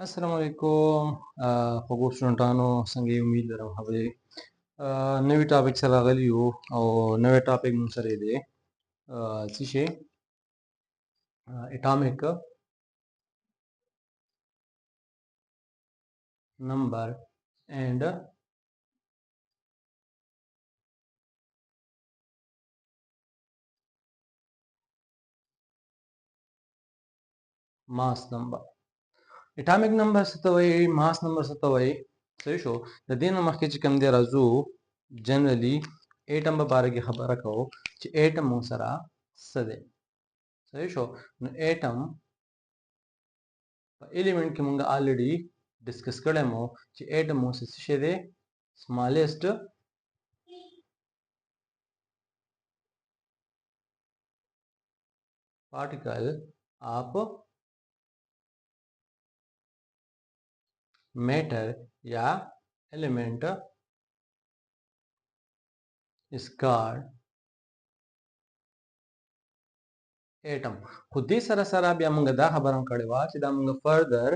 السلام علیکم خوږو سټوډنټانو څنګه یې امید لرم خبرې نوی ټاپک سره راغلی یو او نوی ټاپک مون سره دی څه شي اټامیک نمبر اینڈ ماس نمبر اټامیک نمبر څه ته وایي ماس نمبر څه ته وایي صحیح شو د دې نه مخکې چې کوم دی راځو جنرالي ایټم په باره کې خبره کوو چې ایټم مون سره څه دی صحیح شو نو ایټم په ایلیمنٹ کې مونږ آلریډي ډسکس کړی مو چې ایټم مون څه شی دی smallest particle of matter या element is called atom. خو دې سره سره بیا موږ دا خبره هم کړې وه چې دا موږ فردر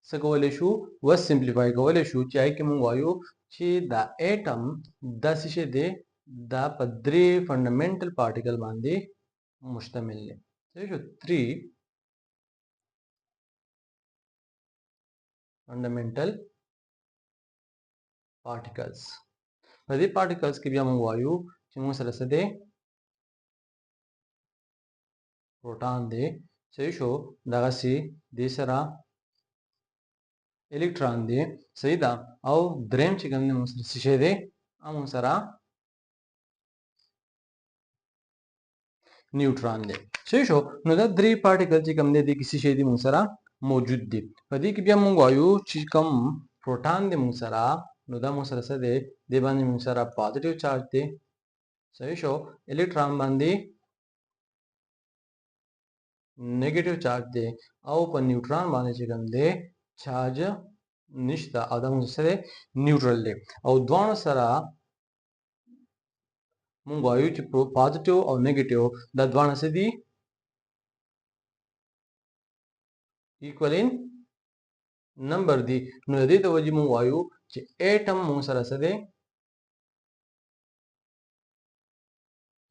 څه کولی شو وس سمپلیفای کولی شو چې هغې کې موږ وایو چې دا ایټم دا څه شی دی دا په درې فنډامنټل پارټیکل باندې مشتمل دی صحیح شو 3 فنډامنټل particles په دې particles کې بیا موږ وایو چې موږ سره څه دی پروټان دی صحیح شو دغسې دې سره الکترون دی صحیح ده او دریم چې کوم دی موږ سره څه شی دی موږ سره نیوټرون دی صحیح شو نو دا درې پارټیکل چې کوم دی دې کې څه شی دی موږ سره موجود دی په دې کې بیا موږ وایو چې کوم پروټان دی موږ سره نو دا موږ سره څه دی دې باندې موږ سره پازیټیو چارج دی صحیح شو الکترون باندې نیگیټیو چارج دی او په نیوټرون باندې چې کوم دی چارج نشته او دا موږ سره نیوټرل دی او دواړو سره موږ وایو چې پازیټیو او نیگیټیو دا دواړه څه دي ایکوال ان نمبر دی نو د دې د وجې موږ وایو چې ایټم موږ سره څه دی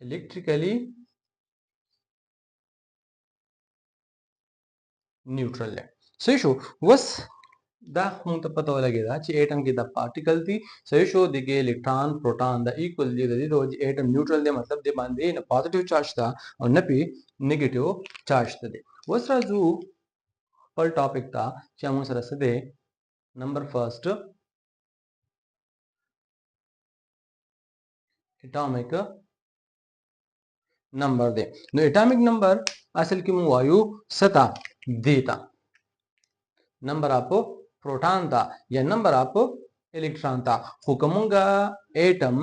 الکتریکلی نیوټرل دی صحیح شو وس دا موږ ته پته ولګېده چې ایټم کې دا پارټیکل دي صحیح شو د کې الکترون پروټون دا ایکوال دی د دې د وجې ایټم نیوټرل دی مطلب دې باندې نه پازیټیو چارج شته او نه پې نیگیټیو چارج شته دی اوس راځو خپل ټاپک ته چې موږ سره څه دی نمبر فرست اټامیک نمبر دی نو اټامیک نمبر اصل کې موږ وایو ستا دیتا نمبر اپ پروټان تا یا نمبر اپ الکترون تا خو کومه ایټم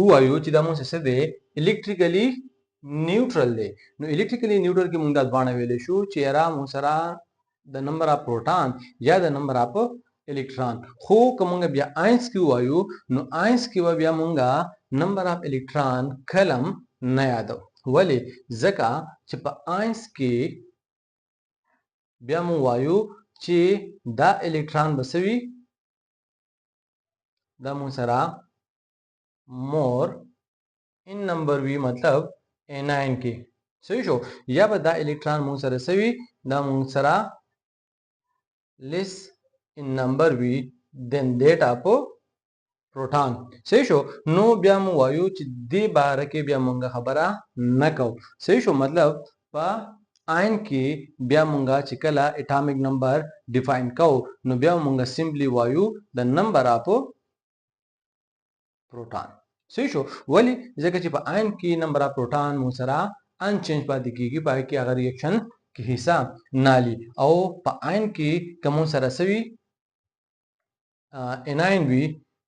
وایو چې دا موږ څه دی الکتریکلی نیوټرل دی نو الکتریکلی نیوټرل کې موږ دا ځوانه ویلې شو چې را موږ سره د نمبر اپ پروټان یا د نمبر اپ الکترون خو کومه بیا آینس کې وایو نو آینس کې بیا موږ نمبر اپ الکترون کلم نه یادو ولی ځکه چې په آینس کې بیا موږ وایو چې دا الکترون بسوي دا موږ سره مور ان نمبر وی مطلب A9 کې صحیح شو یا به دا الکترون موږ سره سوي دا موږ سره لیس ان نمبر وی دین دیټ اپ پروټان صحیح شو نو بیا موږ وایو چې دې باره کې بیا موږ خبره نه کوو صحیح شو مطلب په آین کې بیا موږ چې کله اټامیک نمبر ډیفاین کوو نو بیا موږ سمپلی وایو د نمبر اپ پروټان صحیح شو ولی ځکه چې په آین کې نمبر اپ پروټان موږ سره ان چینج پاتې کیږي پای کې هغه ریاکشن کې حصہ نالي او په آین کې کوم سره سوي A9 وی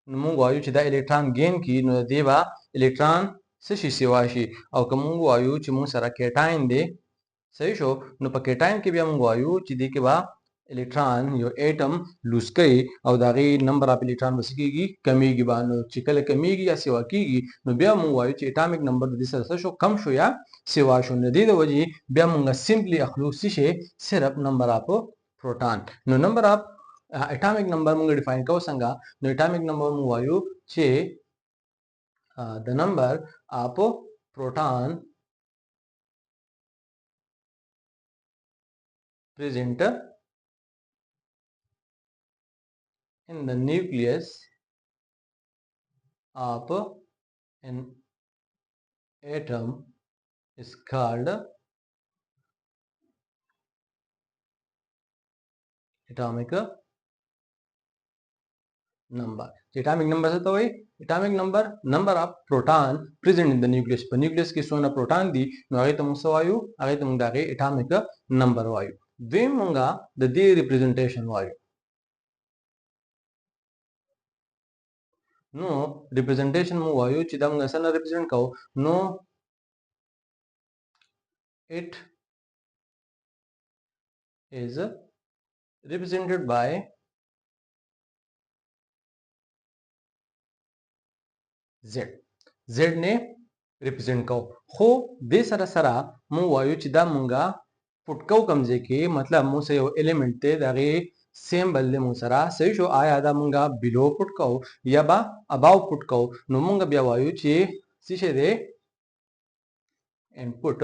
نو موږ وایو چې دا الکترون گین کی نو دی با الکترون څه شي سیوا شي او کوم وایو چې موږ سره کیټاین دی صحیح شو نو په کیټاین کې بیا موږ وایو چې دی کې با الکترون یو ایټم لوس کوي او دا غي نمبر اپ الکترون وسکیږي کمیږي باندې چې کله کمیږي یا سیوا کیږي نو بیا موږ وایو چې اټامیک نمبر د سره شو کم شو یا سیوا شو نه دی د وجې بیا موږ سمپلی اخلو شي صرف نمبر اپ پروټان نو نمبر اپ atomic number मूंगे डिफाइन करो संगा नो एटॉमिक नंबर मु वायु चे the number of proton present in the nucleus of an atom is called atomic number. Atomic number से तो वही atomic number of proton present in the nucleus पर न्यूक्लियस की सोना प्रोटॉन दी नो आगे तुम सो वायु आगे तुम दागे एटॉमिक नंबर वायु वे मंगा द दी रिप्रेजेंटेशन वायु नो रिप्रेजेंटेशन मु वायु चिदम गसन रिप्रेजेंट को नो it is represented by z z ने रिप्रेजेंट को हो दे सरा सरा मु वायु चिदा मुंगा पुटकौ कमजे के मतलब मु से एलिमेंट ते दागे सेम बल्ले मु सरा सही शो आया दा मुंगा बिलो पुटकौ या बा अबाव पुटकौ नु मुंगा बिया वायु ची सिशे दे input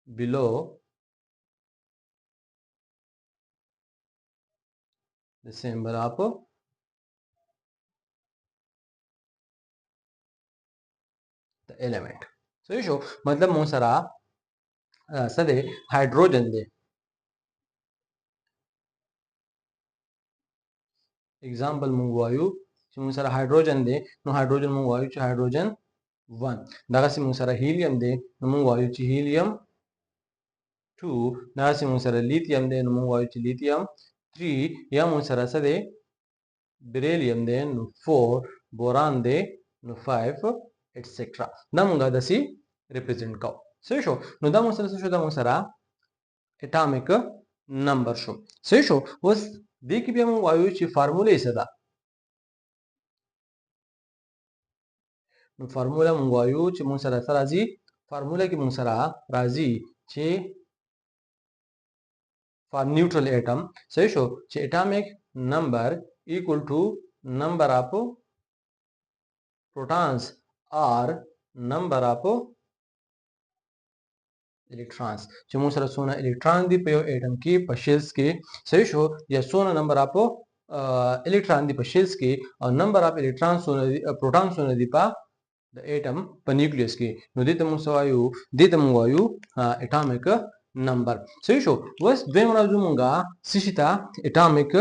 below the symbol of the element सही शो मतलब मु सरा सदे हाइड्रोजन दे एग्जांपल मुंगवायु मुंगसरा हाइड्रोजन दे नो हाइड्रोजन मुंगवायु च हाइड्रोजन 1 दागासी मुंगसरा हीलियम दे नो मुंगवायु च हीलियम 2 दागासी मुंगसरा लिथियम दे नो मुंगवायु च लिथियम 3 या मुंगसरा सदे बेरिलियम दे नो 4 बोरान दे नो 5 एटसेट्रा नमुंगा दसी रिप्रेजेंट का सही शो नो दा मुंगसरा से शो दा मुंगसरा एटॉमिक नंबर शो सही शो वस देखि बिया मुंगवायु च फार्मूला इसदा फार्मूला मुंगवायु चे मुंगसरा राजी फार्मूला की मुंगसरा राजी चे फॉर न्यूट्रल एटम सही शो चे atomic number equal to number of protons और नंबर ऑफ इलेक्ट्रॉन्स चे मुंगसरा सोना इलेक्ट्रॉन दी पे एटम की पशेल्स के सही शो या सोना नंबर ऑफ इलेक्ट्रॉन दी पशेल्स के और नंबर ऑफ इलेक्ट्रॉन सोना प्रोटॉन सोना दी पा the atom per nucleus ki no dita mu wayu atomic number so show was dvem razu munga sishita atomic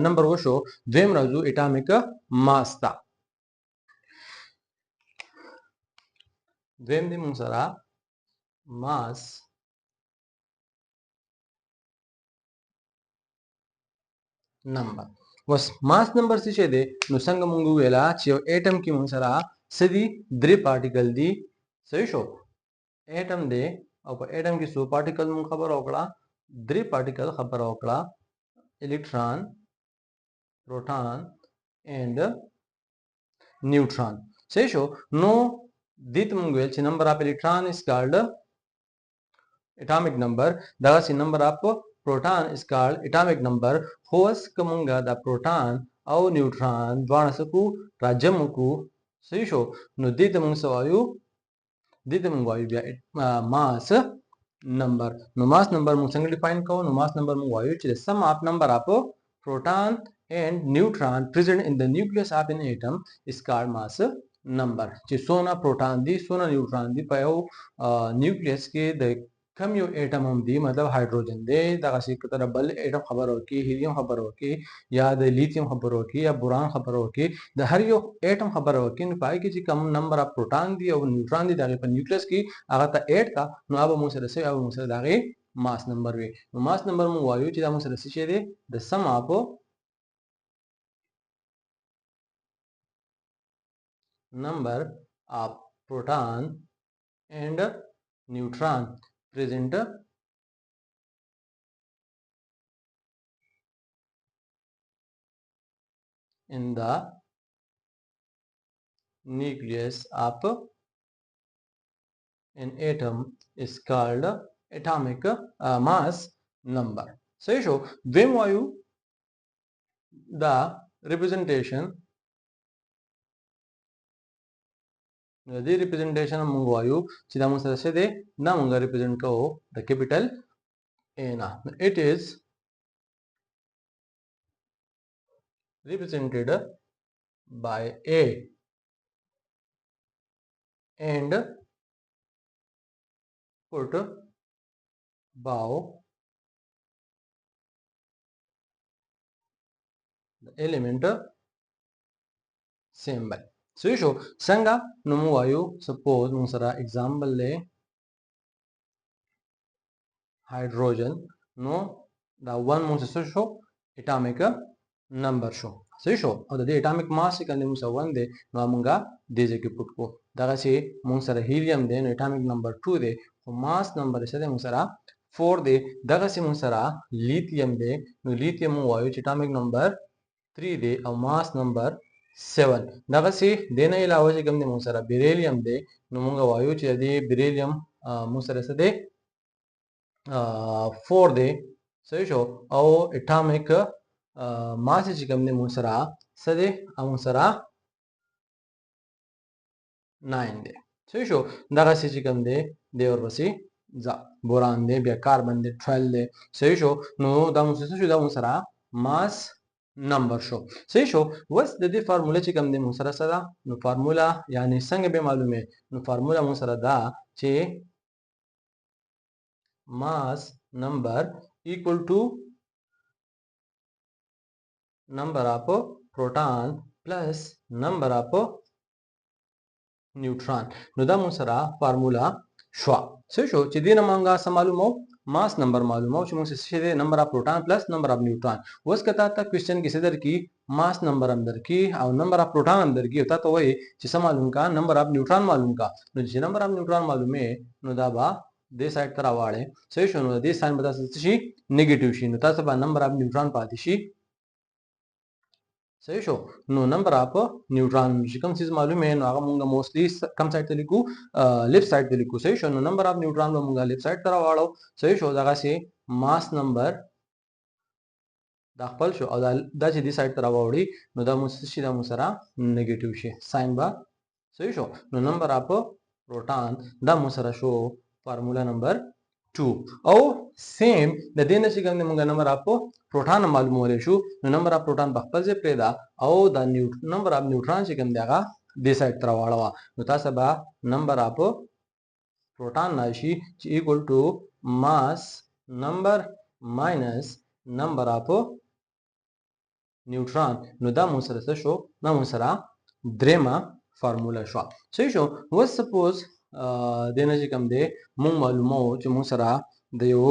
number wo show dvem razu atomic mass ta dvem di munsara mass number was mass number sishede no sanga mungu wela chio atom ki munsara सदी द्रि पार्टिकल दी सही show atom दे और एटम की so particle में खबर होकड़ा द्रि particle खबर होकड़ा इलेक्ट्रॉन प्रोटॉन एंड न्यूट्रॉन सही शो नो दित मुंगवेल ची number of electron is called atomic number दगा सी number of proton is called atomic number होस कमुंगा द प्रोटॉन और न्यूट्रॉन द्वाणसकु राजमुकु सही शो नो दित मुंग सवायु दित मुंग वायु बिया मास नंबर नो मास नंबर मुंग संग डिफाइन को नो मास नंबर मुंग वायु च sum of number of proton and neutron present in the nucleus of an atom is called mass number च सोना प्रोटॉन दी सोना न्यूट्रॉन दी पयो न्यूक्लियस के द कम यो एटम हम दी मतलब हाइड्रोजन दे दागा सी तरह बल एटम खबर हो की हीलियम खबर हो की या द लिथियम खबर हो की या बोरान खबर हो की द हर यो एटम खबर हो की पाए की कम नंबर ऑफ प्रोटॉन दी और न्यूट्रॉन दी दागे पर न्यूक्लियस की अगर ता 8 का नो अब मुसे से अब मुसे दागे मास नंबर वे मास नंबर मु वायु ची दा मुसे से दे द सम of number of proton and neutron present in the nucleus of an atom is called atomic mass number صحیح شو دویم وایو دا representation د دې representation موږ وایو چې دا موږ سره څه دی دا موږ represent کوو د capital A نه it is represented by A and put bow the element symbol صحیح شو څنګه نو موږ وایو suppose موږ سره example دی hydrogen نو دا 1 موږ څه شو atomic number شو صحیح شو او د دې atomic mass کنه موږ 1 دی نو موږ دې ځکه پټ کو دغه چې موږ سره هیلیوم دی نو atomic number 2 دی او mass number سره موږ سره 4 دی دغه چې موږ سره lithium دی نو lithium وایو چې atomic number 3 دی او mass number 7 دغه چې د نه علاوه چې کوم دی موږ سره beryllium دی نو موږ وایو چې د beryllium موږ سره څه دی 4 دی صحیح شو او atomic mass چې کوم دی موږ سره څه دی موږ سره 9 دی صحیح شو دغه چې کوم دی د ورپسې بوران دی بیا کاربن دی 12 دی صحیح شو نو دا موږ څه شو دا موږ سره mass number شو صحیح شو وس د دې فارموله چې کوم دی موږ سره سره نو فارموله یعنی څنګه به معلومه نو فارموله موږ سره دا چې mass number equal to number of proton plus number of neutron نو دا موږ سره فارموله شو صحیح شو چې دینه مونږه سم معلومو mass number معلومو چې موږ څه دی number of proton plus number of neutron اوس کته تا کوېسچن کې صدر کی mass number اندر کی او number of proton اندر کی وتا ته وای چې سم معلوم کا number of neutron معلوم کا نو چې number of neutron معلومه نو دا با دې سایډ تر واړې صحیح شو نو دې ساين به تاسو شي نیگیټیو شي نو تاسو به number of neutron پاتې شي صحیح شو نو نمبر اپ نیوټران چې کوم څه معلومه نو هغه مونږه موستلی کم سایډ ته لیکو لیفت سایډ ته لیکو صحیح شو نو نمبر اپ نیوټران به مونږه لیفت سایډ ته راوړو صحیح شو دغه سي ماس نمبر دا خپل شو او دا چې دې سایډ ته راوړي نو دا مو څه شي دا مو سره نیگیټیو شي ساين با صحیح شو نو نمبر اپ پروټان دا مو سره شو فارمولا نمبر 2 او سیم د دې نه چې کوم موږ نمبر اپ پروټان معلومول شو نو نمبر اپ پروټان په خپل ځای پیدا او د نمبر اپ نیوټران چې کوم دیغه دې سایډ تر واړه نو تاسو به نمبر اپ پروټان راشي چې ایکوال ټو ماس نمبر ماینس نمبر اپ نیوټران نو دا مو سره څه شو دا مو سره درېما فارمولا شو صحیح شو و سپوز دنه چې کوم دی مونږ معلومو چې مونږ سره د یو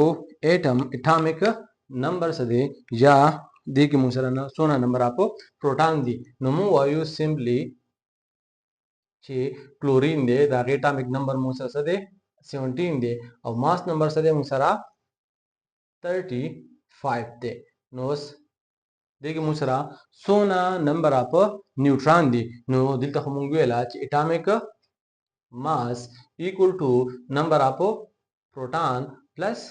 اټم اټامیک نمبر څه دی یا د کې مونږ سره څونه نمبر اپ پروټان دي نو مونږ وایو سمپلی چې کلورین دی دا اټامیک نمبر مونږ سره څه دی 17 دی او ماس نمبر څه دی مونږ سره 35 دی نو دغه مونږ سره څونه نمبر اپ نیوټران دي نو دلته مونږ ویلا چې اټامیک mass equal to number of proton plus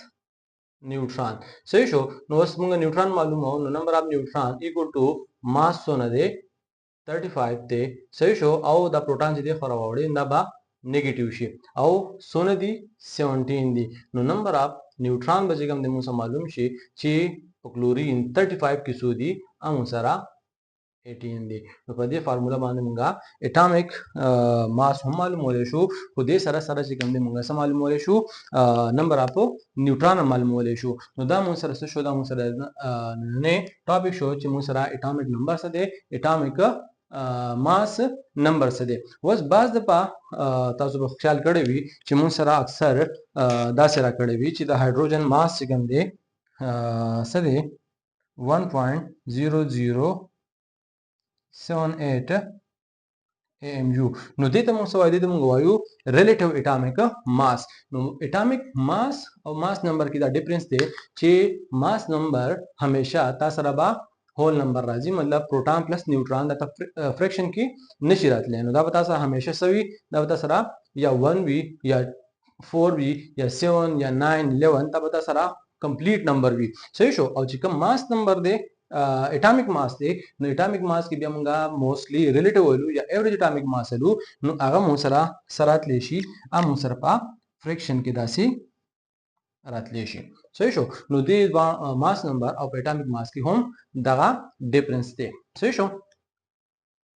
neutron صحیح شو نو اوس موږ نیوټران معلومو نو number of neutron equal to mass څونه دی 35 دی صحیح شو او دا پروټان چې دی خو راوړي نه با نیگیټیو شي او څونه دی 17 دی نو number of neutron به کوم د موږ معلوم شي چې کلورین 35 کې سو دی امو سره 18 دی نو په دې فارمولا باندې موږ اټامیک ماس هم معلومول شو خو دې سره سره چې کوم دی موږ سم معلومول شو نمبر اپ نیوټران معلومول شو نو دا موږ سره څه شو دا موږ سره نه ټاپک شو چې موږ سره اټامیک نمبر څه دی اټامیک ماس نمبر څه دی اوس باز د تاسو په خیال کړی وي چې موږ سره اکثر دا سره کړی وي چې د هایدروجن ماس چې کوم دی څه دی 1.0078 AMU نو دې ته موږ سوای دې موږ وایو ریلیټیو اټامیک ماس نو اټامیک ماس او ماس نمبر کې دا ډیفرنس دی چې ماس نمبر همیشه تاسو سره با هول نمبر راځي مطلب پروټان پلس نیوټران د فریکشن کې نشي راتلی نو دا به تاسو همیشه سوي دا به تاسو سره یا 1 وي یا 4 وي یا 7 یا 9 11 دا به تاسو سره کمپلیټ نمبر وي صحیح شو او چې کوم ماس نمبر دی اټامیک ماس دی نو اټامیک ماس کې بیا موږ موستلی ریلیټیو ویلو یا ایوریج اټامیک ماس ویلو نو هغه مو سره راتلی شي مو سره په فریکشن کې داسې راتلی شي صحیح شو نو دې ماس نمبر او اټامیک ماس کې هم دغه ډیفرنس دی صحیح شو